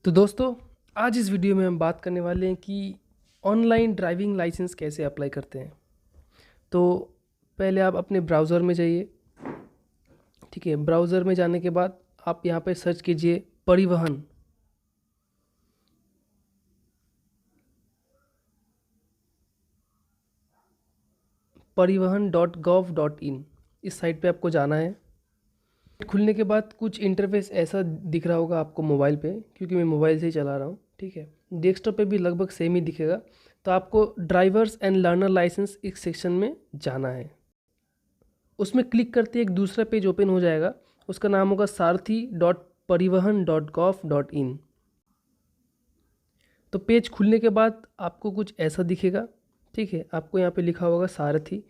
तो दोस्तों, आज इस वीडियो में हम बात करने वाले हैं कि ऑनलाइन ड्राइविंग लाइसेंस कैसे अप्लाई करते हैं। तो पहले आप अपने ब्राउज़र में जाइए। ठीक है, ब्राउज़र में जाने के बाद आप यहाँ पे सर्च कीजिए परिवहन। परिवहन.gov.in इस साइट पे आपको जाना है। खुलने के बाद कुछ इंटरफेस ऐसा दिख रहा होगा आपको मोबाइल पे, क्योंकि मैं मोबाइल से ही चला रहा हूँ। ठीक है, डेस्कटॉप पे भी लगभग सेम ही दिखेगा। तो आपको ड्राइवर्स एंड लर्नर लाइसेंस इस सेक्शन में जाना है। उसमें क्लिक करते एक दूसरा पेज ओपन हो जाएगा। उसका नाम होगा सारथी.परिवहन.gov.in। तो पेज खुलने के बाद आपको कुछ ऐसा दिखेगा। ठीक है, आपको यहाँ पे लिखा होगा सारथी।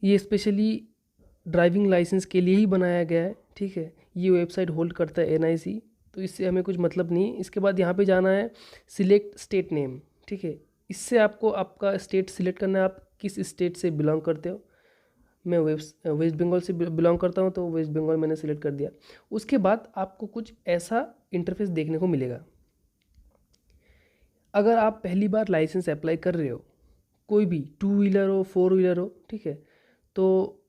ये स्पेशली ड्राइविंग लाइसेंस के लिए ही बनाया गया है। ठीक है, ये वेबसाइट होल्ड करता है NIC, तो इससे हमें कुछ मतलब नहीं। इसके बाद यहाँ पे जाना है सिलेक्ट स्टेट नेम। ठीक है, इससे आपको आपका स्टेट सिलेक्ट करना है, आप किस स्टेट से बिलोंग करते हो। मैं वेस्ट बंगाल से बिलोंग करता हूँ, तो वेस्ट बंगाल मैंने सिलेक्ट कर दिया। उसके बाद आपको कुछ ऐसा इंटरफेस देखने को मिलेगा। अगर आप पहली बार लाइसेंस अप्लाई कर रहे हो, कोई भी 2 व्हीलर हो 4 व्हीलर हो, ठीक है, तो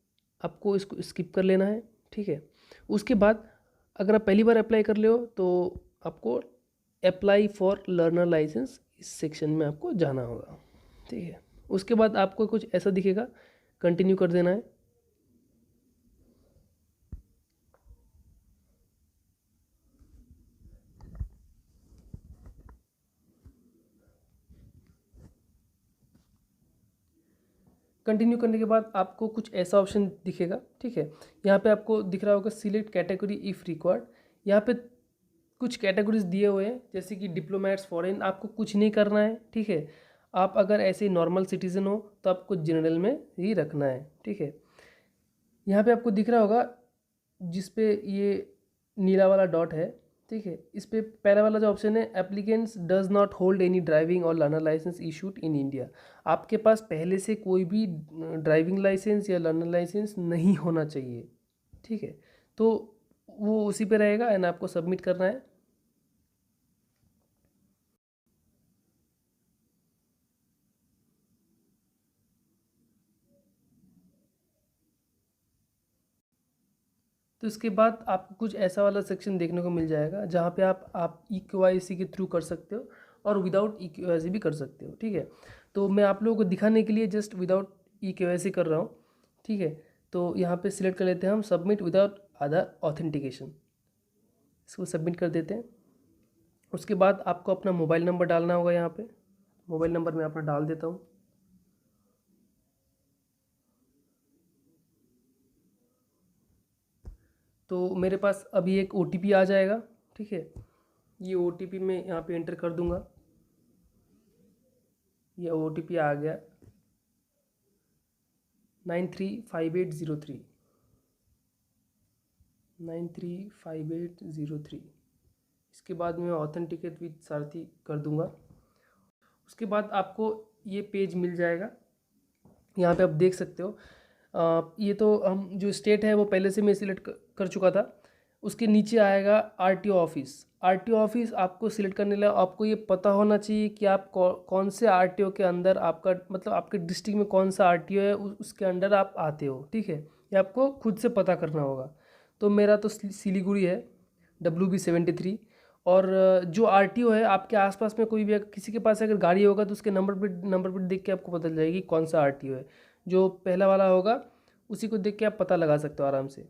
आपको इसको स्किप कर लेना है। ठीक है, उसके बाद अगर आप पहली बार अप्लाई कर रहे हो तो आपको अप्लाई फॉर लर्नर लाइसेंस इस सेक्शन में आपको जाना होगा। ठीक है, उसके बाद आपको कुछ ऐसा दिखेगा, कंटिन्यू कर देना है। कंटिन्यू करने के बाद आपको कुछ ऐसा ऑप्शन दिखेगा। ठीक है, यहाँ पे आपको दिख रहा होगा सिलेक्ट कैटेगरी इफ़ रिक्वायर्ड। यहाँ पे कुछ कैटेगरीज दिए हुए हैं, जैसे कि डिप्लोमेट्स, फॉरेन। आपको कुछ नहीं करना है। ठीक है, आप अगर ऐसे नॉर्मल सिटीज़न हो तो आपको जनरल में ही रखना है। ठीक है, यहाँ पे आपको दिख रहा होगा जिस पे ये नीला वाला डॉट है। ठीक है, इस पे पहला वाला जो ऑप्शन है, applicants does not hold any driving और learner licence issued in India. आपके पास पहले से कोई भी ड्राइविंग लाइसेंस या लर्नर लाइसेंस नहीं होना चाहिए। ठीक है, तो वो उसी पे रहेगा एंड आपको सबमिट करना है। तो इसके बाद आपको कुछ ऐसा वाला सेक्शन देखने को मिल जाएगा, जहाँ पे आप EKYC के थ्रू कर सकते हो और विदाउट EKYC भी कर सकते हो। ठीक है, तो मैं आप लोगों को दिखाने के लिए जस्ट विदाउट EKYC कर रहा हूँ। ठीक है, तो यहाँ पे सिलेक्ट कर लेते हैं हम सबमिट विदाउट आधार ऑथेंटिकेशन। इसको सबमिट कर देते हैं। उसके बाद आपको अपना मोबाइल नंबर डालना होगा। यहाँ पे मोबाइल नंबर मैं अपना डाल देता हूँ। तो मेरे पास अभी एक OTP आ जाएगा। ठीक है, ये OTP मैं यहाँ पे एंटर कर दूंगा। ये OTP आ गया 935803 935803। इसके बाद मैं ऑथेंटिकेट विद सारथी कर दूंगा। उसके बाद आपको ये पेज मिल जाएगा। यहाँ पे आप देख सकते हो। ये तो हम जो स्टेट है वो पहले से मैं सिलेक्ट कर चुका था। उसके नीचे आएगा RTO ऑफिस। RTO ऑफिस आपको सिलेक्ट करने लगा, आपको ये पता होना चाहिए कि आप कौन से RTO के अंदर, आपका मतलब आपके डिस्ट्रिक्ट में कौन सा RTO है, उसके अंडर आप आते हो। ठीक है, ये आपको खुद से पता करना होगा। तो मेरा तो सिलीगुड़ी है, WB73। और जो RTO है आपके आसपास में कोई भी किसी के पास अगर गाड़ी होगा तो उसके नंबर प्लेट देख के आपको पता चल जाएगी कौन सा RTO है। जो पहला वाला होगा उसी को देख के आप पता लगा सकते हो आराम से।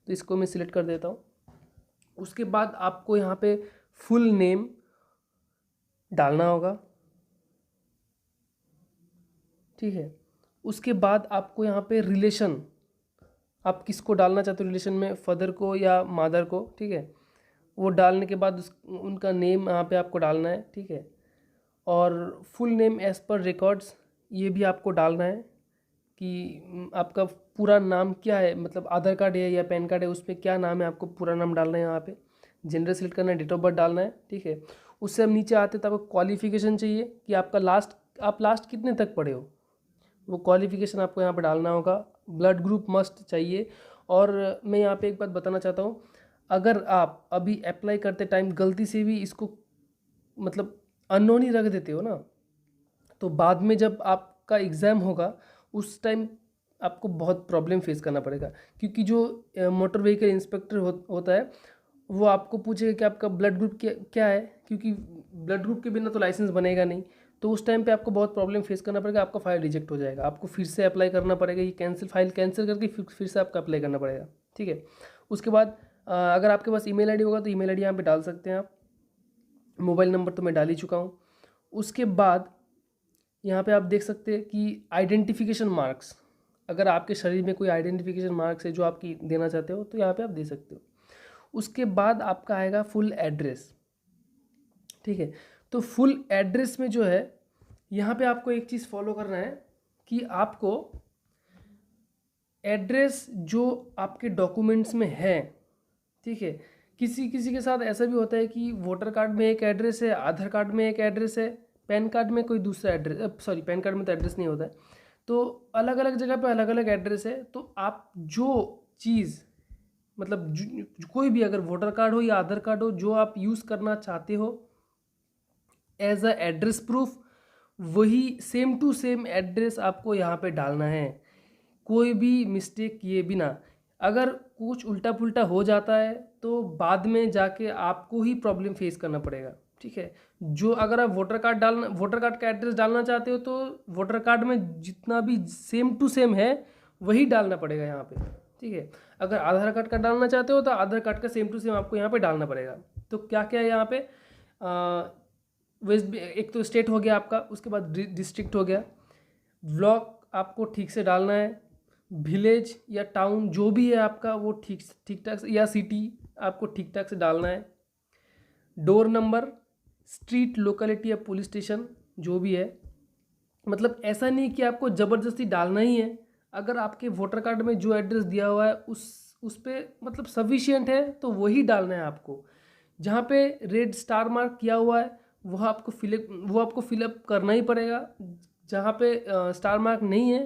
तो इसको मैं सिलेक्ट कर देता हूँ। उसके बाद आपको यहाँ पे फुल नेम डालना होगा। ठीक है, उसके बाद आपको यहाँ पे रिलेशन, आप किसको डालना चाहते हो रिलेशन में, फादर को या मदर को। ठीक है, वो डालने के बाद उनका नेम यहाँ पे आपको डालना है। ठीक है, और full name as per records ये भी आपको डालना है कि आपका पूरा नाम क्या है, मतलब आधार कार्ड है या पैन कार्ड है उस पर क्या नाम है, आपको पूरा नाम डालना है। यहाँ पे जेंडर सेलेक्ट करना है, डेट ऑफ बर्थ डालना है। ठीक है, उससे हम नीचे आते तो आपको क्वालिफिकेशन चाहिए कि आपका आप लास्ट कितने तक पढ़े हो, वो क्वालिफिकेशन आपको यहाँ पे डालना होगा। ब्लड ग्रुप मस्ट चाहिए। और मैं यहाँ पे एक बात बताना चाहता हूँ, अगर आप अभी अप्लाई करते टाइम गलती से भी इसको मतलब अननोन ही रख देते हो ना, तो बाद में जब आपका एग्ज़ाम होगा उस टाइम आपको बहुत प्रॉब्लम फेस करना पड़ेगा, क्योंकि जो मोटर व्हीकल इंस्पेक्टर होता है वो आपको पूछेगा कि आपका ब्लड ग्रुप क्या है, क्योंकि ब्लड ग्रुप के बिना तो लाइसेंस बनेगा नहीं। तो उस टाइम पे आपको बहुत प्रॉब्लम फेस करना पड़ेगा, आपका फाइल रिजेक्ट हो जाएगा, आपको फिर से अप्लाई करना पड़ेगा, ये फाइल कैंसिल करके फिर से आपका अप्लाई करना पड़ेगा। ठीक है, उसके बाद अगर आपके पास ईमेल आईडी होगा तो ईमेल आईडी यहाँ पे डाल सकते हैं आप। मोबाइल नंबर तो मैं डाल ही चुका हूँ। उसके बाद यहाँ पे आप देख सकते हैं कि आइडेंटिफिकेशन मार्क्स, अगर आपके शरीर में कोई आइडेंटिफिकेशन मार्क्स है जो आपकी देना चाहते हो तो यहाँ पे आप दे सकते हो। उसके बाद आपका आएगा फुल एड्रेस। ठीक है, तो फुल एड्रेस में जो है यहाँ पे आपको एक चीज़ फॉलो करना है कि आपको एड्रेस जो आपके डॉक्यूमेंट्स में है, ठीक है, किसी किसी के साथ ऐसा भी होता है कि वोटर कार्ड में एक एड्रेस है, आधार कार्ड में एक एड्रेस है, पैन कार्ड में कोई दूसरा एड्रेस, सॉरी पैन कार्ड में तो एड्रेस नहीं होता है, तो अलग अलग जगह पे अलग अलग एड्रेस है। तो आप जो चीज़ मतलब कोई भी अगर वोटर कार्ड हो या आधार कार्ड हो जो आप यूज़ करना चाहते हो एज अ एड्रेस प्रूफ, वही सेम टू सेम एड्रेस आपको यहाँ पे डालना है, कोई भी मिस्टेक किए बिना। अगर कुछ उल्टा पुल्टा हो जाता है तो बाद में जाके आपको ही प्रॉब्लम फेस करना पड़ेगा। ठीक है, जो अगर आप वोटर कार्ड का एड्रेस डालना चाहते हो तो वोटर कार्ड में जितना भी सेम टू सेम है वही डालना पड़ेगा यहाँ पे। ठीक है, अगर आधार कार्ड का डालना चाहते हो तो आधार कार्ड का सेम टू सेम आपको यहाँ पे डालना पड़ेगा। तो क्या क्या है यहाँ पे, वेस्ट एक तो स्टेट हो गया आपका, उसके बाद डिस्ट्रिक्ट हो गया, ब्लॉक आपको ठीक से डालना है, विलेज या टाउन जो भी है आपका वो ठीक ठाक से, या सिटी आपको ठीक ठाक से डालना है, डोर नंबर, स्ट्रीट लोकेलिटी या पुलिस स्टेशन जो भी है। मतलब ऐसा नहीं कि आपको ज़बरदस्ती डालना ही है, अगर आपके वोटर कार्ड में जो एड्रेस दिया हुआ है उस पे मतलब सफिशिएंट है तो वही डालना है आपको। जहाँ पे रेड स्टार मार्क किया हुआ है वो आपको फिलअप करना ही पड़ेगा, जहाँ पे स्टार मार्क नहीं है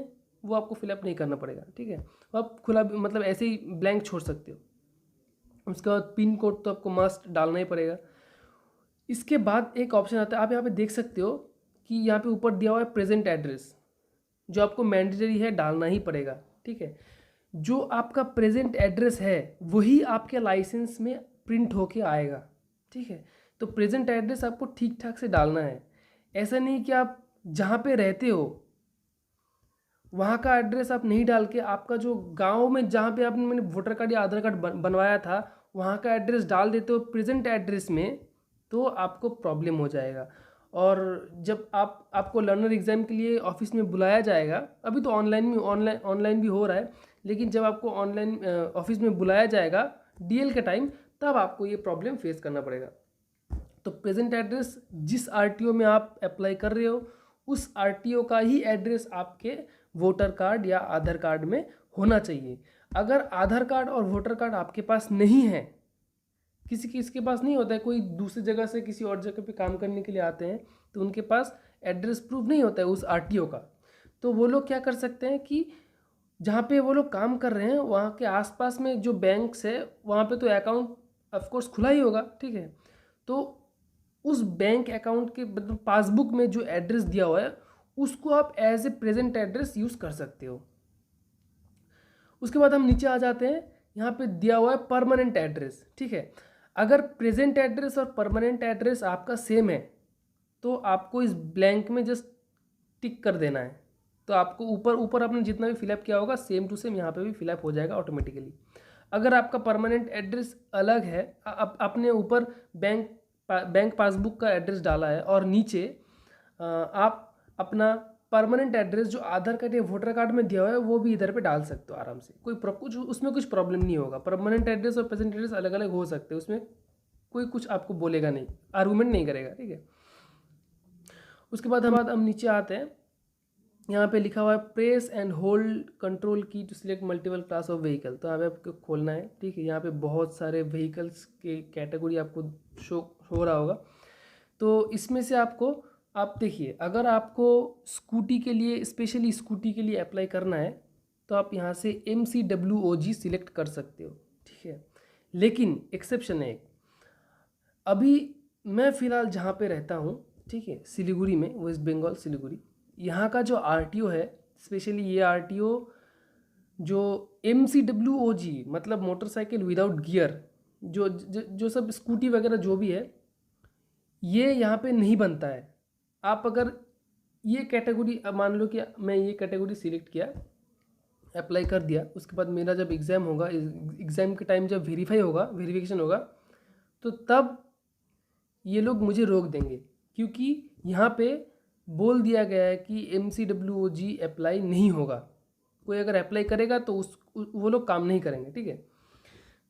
वो आपको फिलअप नहीं करना पड़ेगा। ठीक है, तो आप खुला मतलब ऐसे ही ब्लैंक छोड़ सकते हो। उसके बाद पिन कोड तो आपको मस्ट डालना ही पड़ेगा। इसके बाद एक ऑप्शन आता है, आप यहाँ पे देख सकते हो कि यहाँ पे ऊपर दिया हुआ है प्रेजेंट एड्रेस, जो आपको मैंडेटरी है डालना ही पड़ेगा। ठीक है, जो आपका प्रेजेंट एड्रेस है वही आपके लाइसेंस में प्रिंट होके आएगा। ठीक है, तो प्रेजेंट एड्रेस आपको ठीक ठाक से डालना है, ऐसा नहीं कि आप जहाँ पे रहते हो वहाँ का एड्रेस आप नहीं डाल के आपका जो गांव में जहाँ पे आपने मैंने वोटर कार्ड या आधार कार्ड बनवाया था वहाँ का एड्रेस डाल देते हो प्रेजेंट एड्रेस में, तो आपको प्रॉब्लम हो जाएगा। और जब आपको लर्नर एग्ज़ाम के लिए ऑफिस में बुलाया जाएगा, अभी तो ऑनलाइन भी हो रहा है, लेकिन जब आपको ऑनलाइन ऑफिस में बुलाया जाएगा डीएल के टाइम, तब आपको ये प्रॉब्लम फेस करना पड़ेगा। तो प्रेजेंट एड्रेस जिस आरटीओ में आप अप्लाई कर रहे हो उस आरटीओ का ही एड्रेस आपके वोटर कार्ड या आधार कार्ड में होना चाहिए। अगर आधार कार्ड और वोटर कार्ड आपके पास नहीं है, किसी के पास नहीं होता है, कोई दूसरी जगह से किसी और जगह पे काम करने के लिए आते हैं तो उनके पास एड्रेस प्रूफ नहीं होता है उस आरटीओ का, तो वो लोग क्या कर सकते हैं कि जहाँ पे वो लोग काम कर रहे हैं वहाँ के आसपास में जो बैंक्स है वहाँ पे तो अकाउंट ऑफकोर्स खुला ही होगा। ठीक है, तो उस बैंक अकाउंट के मतलब पासबुक में जो एड्रेस दिया हुआ है उसको आप as a present address use कर सकते हो। उसके बाद हम नीचे आ जाते हैं, यहाँ पे दिया हुआ है परमानेंट एड्रेस। ठीक है, अगर प्रेजेंट एड्रेस और परमानेंट एड्रेस आपका सेम है तो आपको इस ब्लैंक में जस्ट टिक कर देना है, तो आपको ऊपर आपने जितना भी फिलअप किया होगा सेम टू सेम यहाँ पे भी फिलअप हो जाएगा ऑटोमेटिकली। अगर आपका परमानेंट एड्रेस अलग है, आपने ऊपर बैंक पासबुक का एड्रेस डाला है और नीचे आप अपना परमानेंट एड्रेस जो आधार कार्ड या वोटर कार्ड में दिया हुआ है वो भी इधर पे डाल सकते हो आराम से, कुछ उसमें कुछ प्रॉब्लम नहीं होगा। परमानेंट एड्रेस और प्रेजेंट एड्रेस अलग अलग हो सकते हैं, उसमें कोई कुछ आपको बोलेगा नहीं, आर्गूमेंट नहीं करेगा। ठीक है, उसके बाद हम नीचे आते हैं, यहाँ पे लिखा हुआ है press and hold control key to select multiple class of vehicle, तो यहाँ पे आपको खोलना है। ठीक है, यहाँ पे बहुत सारे व्हीकल्स के कैटेगरी आपको शो हो रहा होगा, तो इसमें से आप देखिए, अगर आपको स्कूटी के लिए स्पेशली स्कूटी के लिए अप्लाई करना है तो आप यहाँ से MCWOG सिलेक्ट कर सकते हो। ठीक है, लेकिन एक्सेप्शन है एक। अभी मैं फ़िलहाल जहाँ पे रहता हूँ, ठीक है, सिलीगुड़ी में, वेस्ट बंगाल सिलीगुड़ी, यहाँ का जो आरटीओ है, स्पेशली ये आरटीओ जो MCWOG मतलब मोटरसाइकिल विदाउट गियर, जो सब स्कूटी वगैरह जो भी है, ये यहाँ पे नहीं बनता है। आप अगर ये कैटेगरी, अब मान लो कि मैं ये कैटेगरी सिलेक्ट किया, अप्लाई कर दिया, उसके बाद मेरा जब एग्ज़ाम होगा, एग्ज़ाम के टाइम जब वेरिफिकेशन होगा, तो तब ये लोग मुझे रोक देंगे, क्योंकि यहाँ पे बोल दिया गया है कि MCWOG अप्लाई नहीं होगा। कोई अगर अप्लाई करेगा तो वो लोग काम नहीं करेंगे, ठीक है।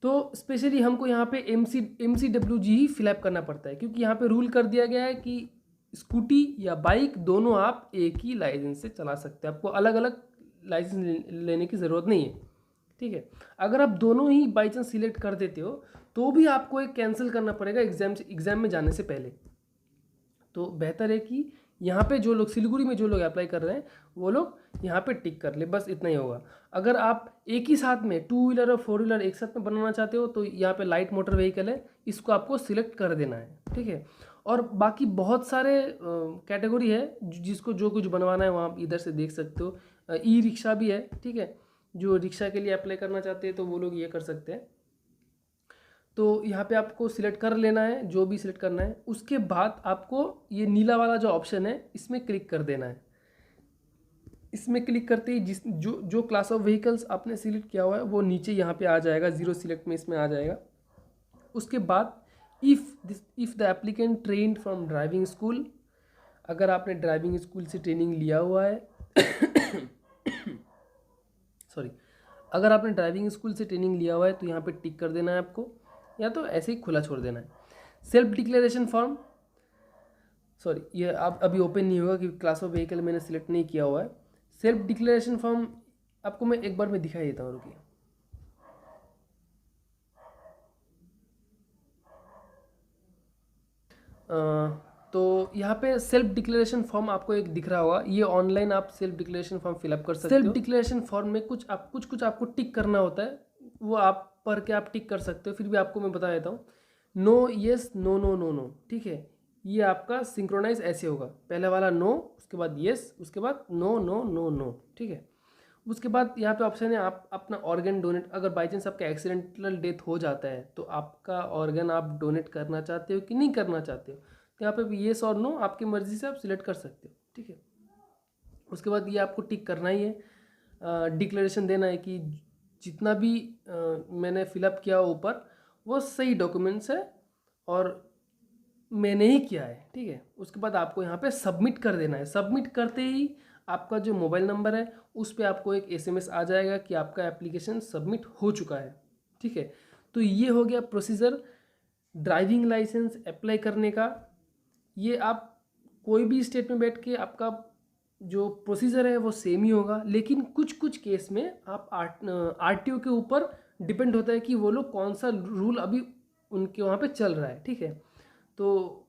तो स्पेशली हमको यहाँ पे MCWG ही फिलअप करना पड़ता है, क्योंकि यहाँ पे रूल कर दिया गया है कि स्कूटी या बाइक दोनों आप एक ही लाइसेंस से चला सकते हैं, आपको अलग अलग लाइसेंस लेने की ज़रूरत नहीं है, ठीक है। अगर आप दोनों ही बाई चांस सिलेक्ट कर देते हो तो भी आपको एक कैंसिल करना पड़ेगा एग्ज़ाम में जाने से पहले। तो बेहतर है कि यहाँ पे जो लोग सिलीगुड़ी में जो लोग अप्लाई कर रहे हैं वो लोग यहाँ पे टिक कर ले, बस इतना ही होगा। अगर आप एक ही साथ में 2 व्हीलर और 4 व्हीलर एक साथ में बनाना चाहते हो तो यहाँ पे लाइट मोटर व्हीकल है, इसको आपको सिलेक्ट कर देना है, ठीक है। और बाकी बहुत सारे कैटेगरी है जिसको जो कुछ बनवाना है वहाँ इधर से देख सकते हो। ई रिक्शा भी है, ठीक है, जो रिक्शा के लिए अप्लाई करना चाहते हैं तो वो लोग ये कर सकते हैं। तो यहाँ पे आपको सिलेक्ट कर लेना है जो भी सिलेक्ट करना है, उसके बाद आपको ये नीला वाला जो ऑप्शन है इसमें क्लिक कर देना है। इसमें क्लिक करते ही जो क्लास ऑफ व्हीकल्स आपने सिलेक्ट किया हुआ है वो नीचे यहाँ पे आ जाएगा, जीरो सिलेक्ट में इसमें आ जाएगा। उसके बाद if the applicant trained from driving school, अगर आपने ड्राइविंग स्कूल से ट्रेनिंग लिया हुआ है सॉरी, अगर आपने ड्राइविंग स्कूल से ट्रेनिंग लिया हुआ है तो यहाँ पे टिक कर देना है आपको, या तो ऐसे ही खुला छोड़ देना है। सेल्फ डिक्लेरेशन फॉर्म, सॉरी ये आप अभी ओपन नहीं होगा क्योंकि क्लास ऑफ व्हीकल मैंने सिलेक्ट नहीं किया हुआ है। सेल्फ डिक्लेरेशन फॉर्म आपको मैं एक बार में दिखाई देता हूँ, रुकिए। तो यहाँ पे सेल्फ डिक्लेरेशन फॉर्म आपको एक दिख रहा होगा, ये ऑनलाइन आप सेल्फ डिक्लेरेशन फॉर्म फिलअप कर सकते हो। सेल्फ डिक्लेरेशन फॉर्म में कुछ आपको टिक करना होता है, वो आप पढ़ के आप टिक कर सकते हो, फिर भी आपको मैं बता देता हूँ। No, yes, no no no no, ठीक है, ये आपका सिंक्रोनाइज ऐसे होगा, पहले वाला नो, उसके बाद येस, उसके बाद नो नो नो नो, ठीक है। उसके बाद यहाँ पे ऑप्शन है आप अपना ऑर्गन डोनेट, अगर बाई चांस आपका एक्सीडेंटल डेथ हो जाता है तो आपका ऑर्गन आप डोनेट करना चाहते हो कि नहीं करना चाहते हो, तो यहाँ पे भी येस और नो आपकी मर्ज़ी से आप सिलेक्ट कर सकते हो, ठीक है। उसके बाद ये आपको टिक करना ही है, डिक्लेरेशन देना है कि जितना भी मैंने फिलअप किया ऊपर वो सही डॉक्यूमेंट्स है और मैंने ही किया है, ठीक है। उसके बाद आपको यहाँ पे सबमिट कर देना है। सबमिट करते ही आपका जो मोबाइल नंबर है उस पर आपको एक SMS आ जाएगा कि आपका एप्लीकेशन सबमिट हो चुका है, ठीक है। तो ये हो गया प्रोसीजर ड्राइविंग लाइसेंस अप्लाई करने का। ये आप कोई भी स्टेट में बैठ के आपका जो प्रोसीजर है वो सेम ही होगा, लेकिन कुछ कुछ केस में आप RTO के ऊपर डिपेंड होता है कि वो लोग कौन सा रूल अभी उनके वहाँ पे चल रहा है, ठीक है। तो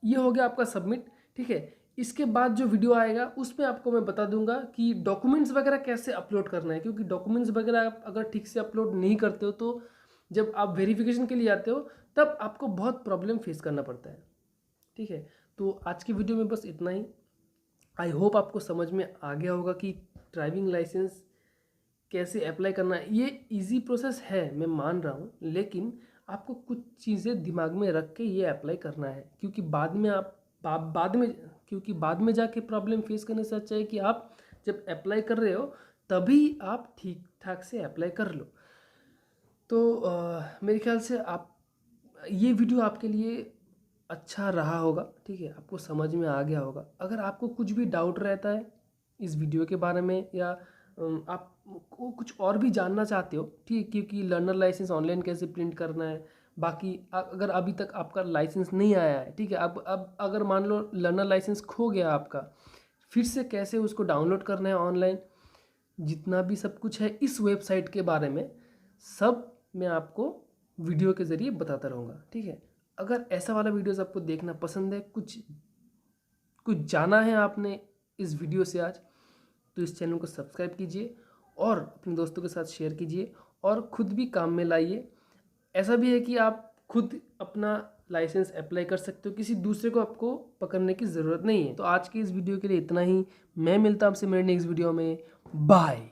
ये हो गया आपका सबमिट, ठीक है। इसके बाद जो वीडियो आएगा उसमें आपको मैं बता दूंगा कि डॉक्यूमेंट्स वगैरह कैसे अपलोड करना है, क्योंकि डॉक्यूमेंट्स वगैरह आप अगर ठीक से अपलोड नहीं करते हो तो जब आप वेरिफिकेशन के लिए आते हो तब आपको बहुत प्रॉब्लम फेस करना पड़ता है, ठीक है। तो आज की वीडियो में बस इतना ही। आई होप आपको समझ में आ गया होगा कि ड्राइविंग लाइसेंस कैसे अप्लाई करना है। ये इजी प्रोसेस है, मैं मान रहा हूँ, लेकिन आपको कुछ चीज़ें दिमाग में रख के ये अप्लाई करना है, क्योंकि बाद में जाके प्रॉब्लम फेस करने से अच्छा है कि आप जब अप्लाई कर रहे हो तभी आप ठीक ठाक से अप्लाई कर लो। तो मेरे ख्याल से आप ये वीडियो आपके लिए अच्छा रहा होगा, ठीक है, आपको समझ में आ गया होगा। अगर आपको कुछ भी डाउट रहता है इस वीडियो के बारे में या आप कुछ और भी जानना चाहते हो, ठीक, क्योंकि लर्नर लाइसेंस ऑनलाइन कैसे प्रिंट करना है, बाकी अगर अभी तक आपका लाइसेंस नहीं आया है, ठीक है, अब अगर मान लो लर्नर लाइसेंस खो गया आपका, फिर से कैसे उसको डाउनलोड करना है ऑनलाइन, जितना भी सब कुछ है इस वेबसाइट के बारे में सब मैं आपको वीडियो के ज़रिए बताता रहूँगा, ठीक है। अगर ऐसा वाला वीडियोस आपको देखना पसंद है, कुछ जाना है आपने इस वीडियो से आज, तो इस चैनल को सब्सक्राइब कीजिए और अपने दोस्तों के साथ शेयर कीजिए और ख़ुद भी काम में लाइए। ऐसा भी है कि आप खुद अपना लाइसेंस अप्लाई कर सकते हो, किसी दूसरे को आपको पकड़ने की ज़रूरत नहीं है। तो आज की इस वीडियो के लिए इतना ही। मैं मिलता हूं आपसे मेरे नेक्स्ट वीडियो में। बाय।